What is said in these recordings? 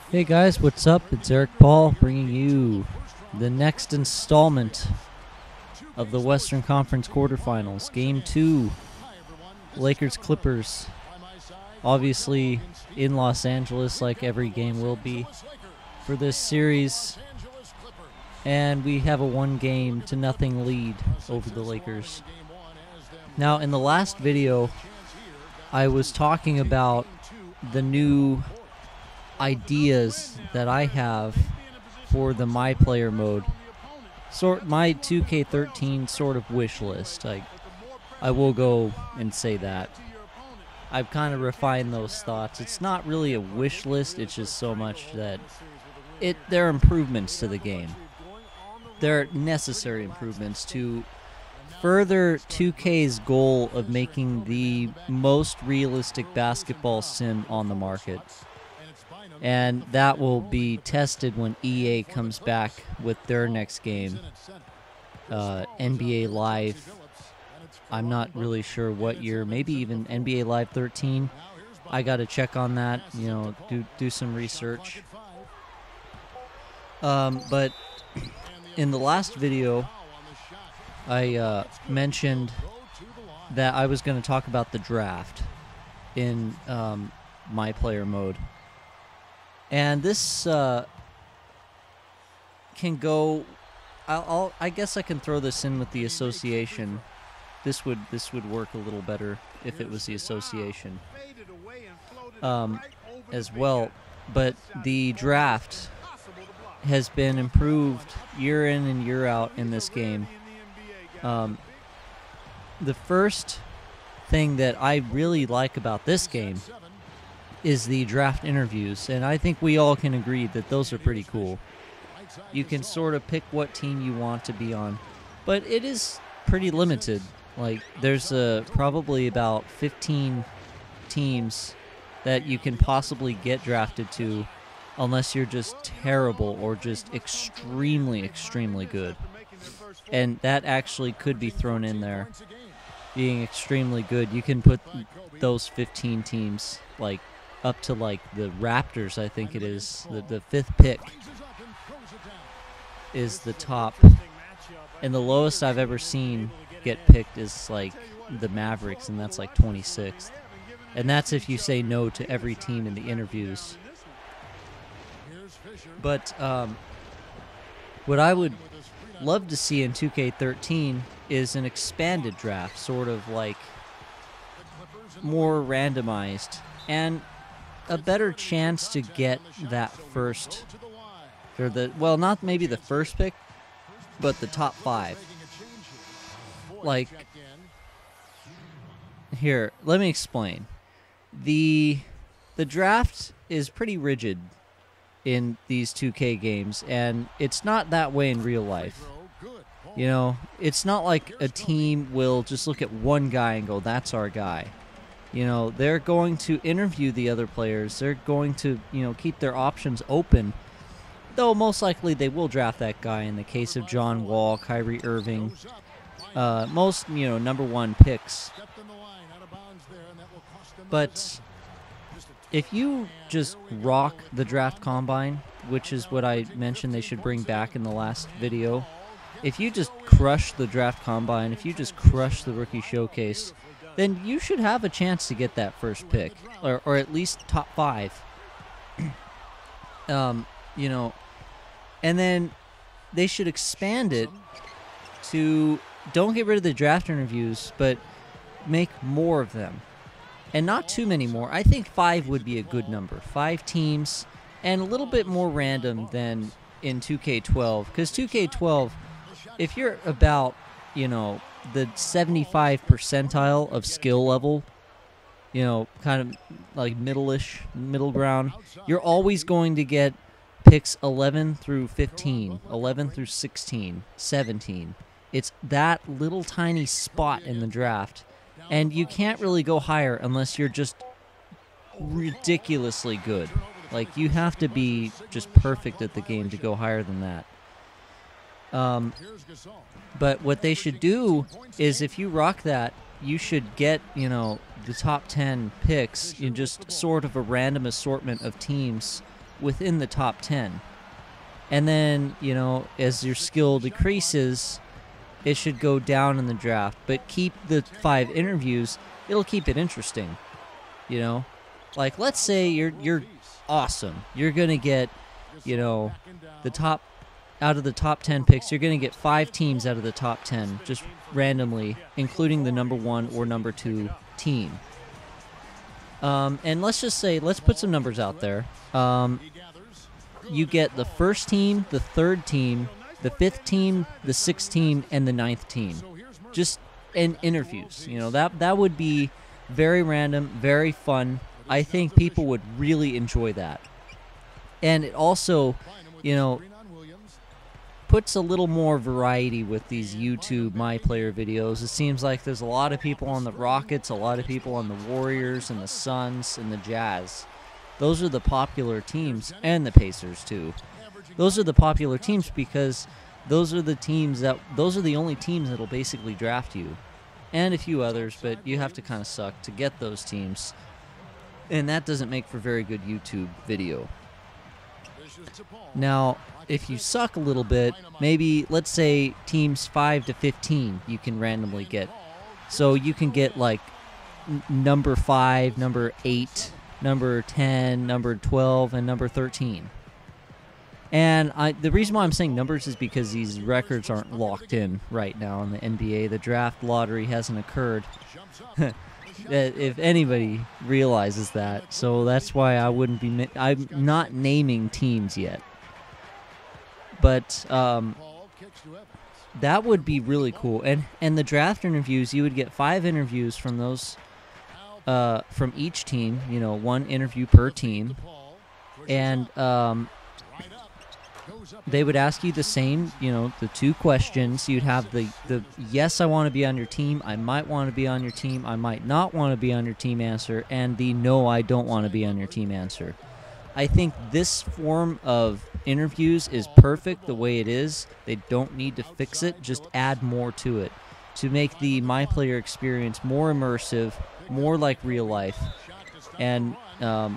Hey guys, what's up? It's Eric Paul bringing you the next installment of the Western Conference Quarterfinals. Game 2, Lakers-Clippers. Obviously in Los Angeles, like every game will be for this series. And we have a 1-0 lead over the Lakers. Now, in the last video, I was talking about the new ideas that I have for the My Player mode. My 2K13 sort of wish list. I will go and say that. I've kind of refined those thoughts. It's not really a wish list, it's just so much that there are improvements to the game. There are necessary improvements to further 2K's goal of making the most realistic basketball sim on the market. And that will be tested when EA comes back with their next game, NBA Live. I'm not really sure what year, maybe even NBA Live 13. I got to check on that, do some research. But in the last video, I mentioned that I was going to talk about the draft in My Player mode. And this can go. I guess I can throw this in with the association. This would work a little better if it was the association as well. But the draft has been improved year in and year out in this game. The first thing that I really like about this game is the draft interviews, and I think we all can agree that those are pretty cool. You can sort of pick what team you want to be on, but it is pretty limited. Like, there's probably about 15 teams that you can possibly get drafted to unless you're just terrible or just extremely, extremely good. And that actually could be thrown in there. Being extremely good, you can put those 15 teams, like, up to like the Raptors, I think it is. The fifth pick is the top. And the lowest I've ever seen get picked is like the Mavericks, and that's like 26th. And that's if you say no to every team in the interviews. But what I would love to see in 2K13 is an expanded draft, sort of like more randomized, and a better chance to get that first, or not maybe the first pick, but the top 5. Like, here, let me explain. The draft is pretty rigid in these 2K games, and it's not that way in real life. It's not like a team will just look at one guy and go, that's our guy. They're going to interview the other players. They're going to, keep their options open. Though most likely they will draft that guy in the case of John Wall, Kyrie Irving. Most, number 1 picks. But if you just rock the draft combine, which is what I mentioned they should bring back in the last video, if you just crush the draft combine, if you just crush the rookie showcase, then you should have a chance to get that first pick, or at least top 5. And then they should expand it to, don't get rid of the draft interviews, but make more of them. And not too many more. I think 5 would be a good number. 5 teams, and a little bit more random than in 2K12. Because 2K12, if you're about, the 75 percentile of skill level, kind of like middle ground, you're always going to get picks 11 through 15, 11 through 16, 17. It's that little tiny spot in the draft, and you can't really go higher unless you're just ridiculously good. Like, you have to be just perfect at the game to go higher than that. But what they should do is, if you rock that, you should get, the top 10 picks in just sort of a random assortment of teams within the top 10. And then, you know, as your skill decreases, it should go down in the draft. But keep the 5 interviews, it'll keep it interesting, you know? Like, let's say you're awesome. You're going to get, you know, out of the top 10 picks, you're going to get 5 teams out of the top 10, just randomly, including the number 1 or number 2 team. And let's just say, let's put some numbers out there. You get the first team, the third team, the 5th team, the 6th team, and the 9th team. Just in interviews. You know, that would be very random, very fun. I think people would really enjoy that. And it also, you know, puts a little more variety with these YouTube My Player videos. It seems like there's a lot of people on the Rockets, a lot of people on the Warriors and the Suns and the Jazz. Those are the popular teams, and the Pacers too. Those are the popular teams because those are the only teams that'll basically draft you. And a few others, but you have to kind of suck to get those teams. And that doesn't make for very good YouTube video. Now, if you suck a little bit, maybe, let's say, teams 5 to 15 you can randomly get. So you can get, like, number 5, number 8, number 10, number 12, and number 13. And the reason why I'm saying numbers is because these records aren't locked in right now in the NBA. The draft lottery hasn't occurred. If anybody realizes that. So that's why I wouldn't be... I'm not naming teams yet. But that would be really cool. And the draft interviews, you would get 5 interviews from those... from each team. You know, 1 interview per team. And... they would ask you the same, you know, the 2 questions. You'd have the yes, I want to be on your team, I might want to be on your team, I might not want to be on your team answer, and the no, I don't want to be on your team answer. I think this form of interviews is perfect the way it is. They don't need to fix it, just add more to it to make the My Player experience more immersive, more like real life, and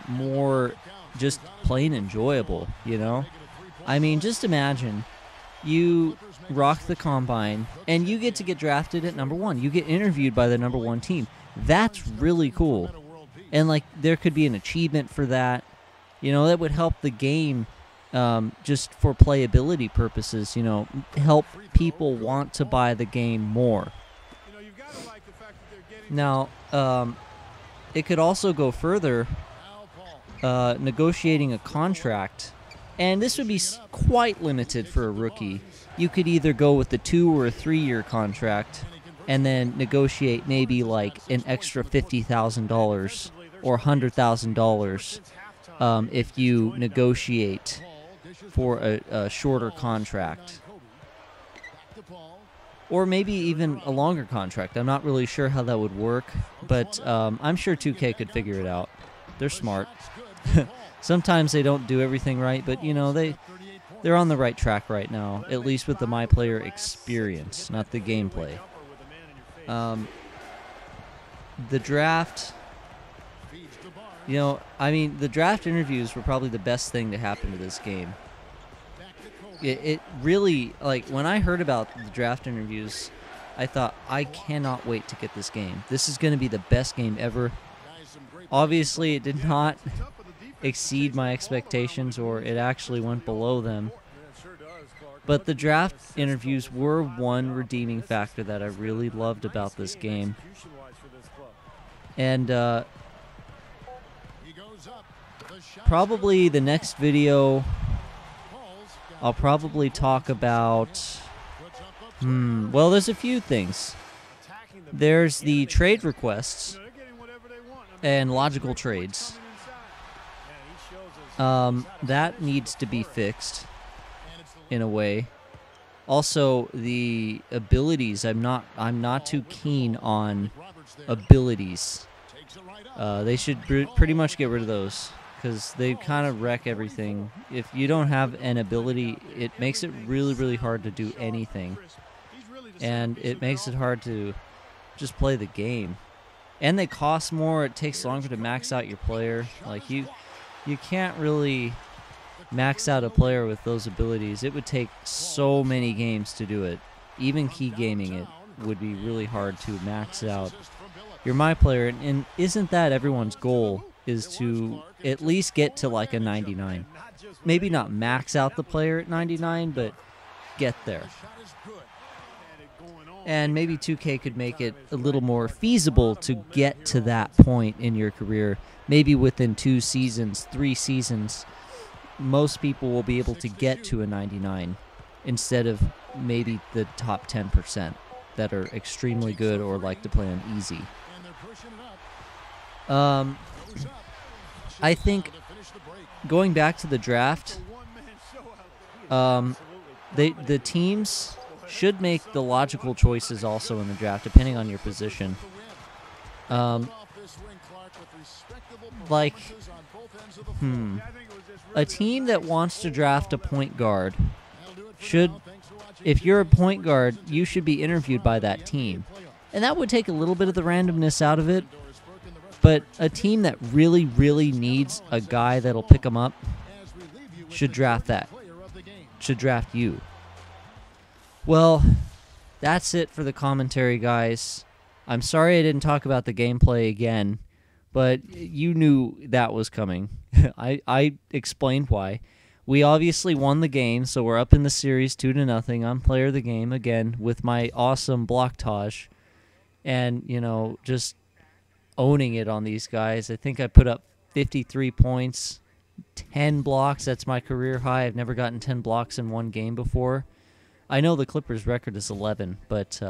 more just plain enjoyable, you know? I mean, just imagine you rock the combine and you get to get drafted at number 1. You get interviewed by the number 1 team. That's really cool. And, like, there could be an achievement for that. You know, that would help the game just for playability purposes, you know, help people want to buy the game more. Now, it could also go further, negotiating a contract. And this would be quite limited for a rookie. You could either go with the 2 or a 3-year contract and then negotiate maybe like an extra $50,000 or $100,000 if you negotiate for a shorter contract. Or maybe even a longer contract. I'm not really sure how that would work, but I'm sure 2K could figure it out. They're smart. Sometimes they don't do everything right, but, you know, they're on the right track right now, at least with the My Player experience, not the gameplay. The draft, you know, I mean, the draft interviews were probably the best thing to happen to this game. It really, like, when I heard about the draft interviews, I thought, I cannot wait to get this game. This is going to be the best game ever. Obviously, it did not exceed my expectations, or it actually went below them. But the draft interviews were one redeeming factor that I really loved about this game. And probably the next video, I'll probably talk about... well, there's a few things. There's the trade requests and logical trades. That needs to be fixed in a way. Also, the abilities, I'm not too keen on abilities. They should pretty much get rid of those, because they kind of wreck everything. If you don't have an ability, it makes it really, really hard to do anything. And it makes it hard to just play the game. And they cost more. It takes longer to max out your player. Like, you can't really max out a player with those abilities, it would take so many games to do it. Even key gaming it would be really hard to max out. You're my player, and isn't that everyone's goal, is to at least get to like a 99? Maybe not max out the player at 99, but get there. And maybe 2K could make it a little more feasible to get to that point in your career. Maybe within 2 seasons, 3 seasons, most people will be able to get to a 99 instead of maybe the top 10% that are extremely good or like to play on easy. I think going back to the draft, the teams should make the logical choices also in the draft, depending on your position. A team that wants to draft a point guard should, if you're a point guard, you should be interviewed by that team. And that would take a little bit of the randomness out of it. But a team that really, really needs a guy that'll pick them up should draft that. Should draft you. Well, that's it for the commentary, guys. I'm sorry I didn't talk about the gameplay again, but you knew that was coming. I explained why. We obviously won the game, so we're up in the series 2-0. I'm player of the game again with my awesome blockage. And, just owning it on these guys. I think I put up 53 points, 10 blocks. That's my career high. I've never gotten 10 blocks in one game before. I know the Clippers' record is 11, but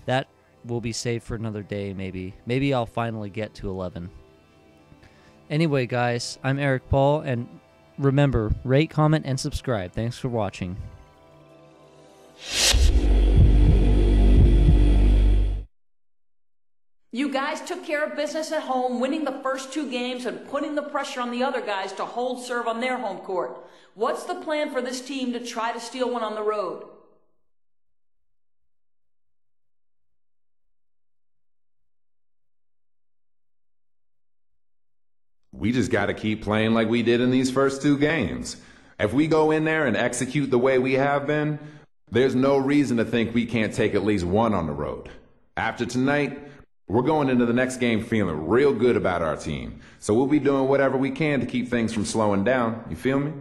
that will be saved for another day, maybe. Maybe I'll finally get to 11. Anyway, guys, I'm Erik Paul, and remember, rate, comment, and subscribe. Thanks for watching. You guys took care of business at home, winning the first 2 games and putting the pressure on the other guys to hold serve on their home court. What's the plan for this team to try to steal one on the road? We just got to keep playing like we did in these first 2 games. If we go in there and execute the way we have been, there's no reason to think we can't take at least 1 on the road. After tonight, we're going into the next game feeling real good about our team. So we'll be doing whatever we can to keep things from slowing down. You feel me?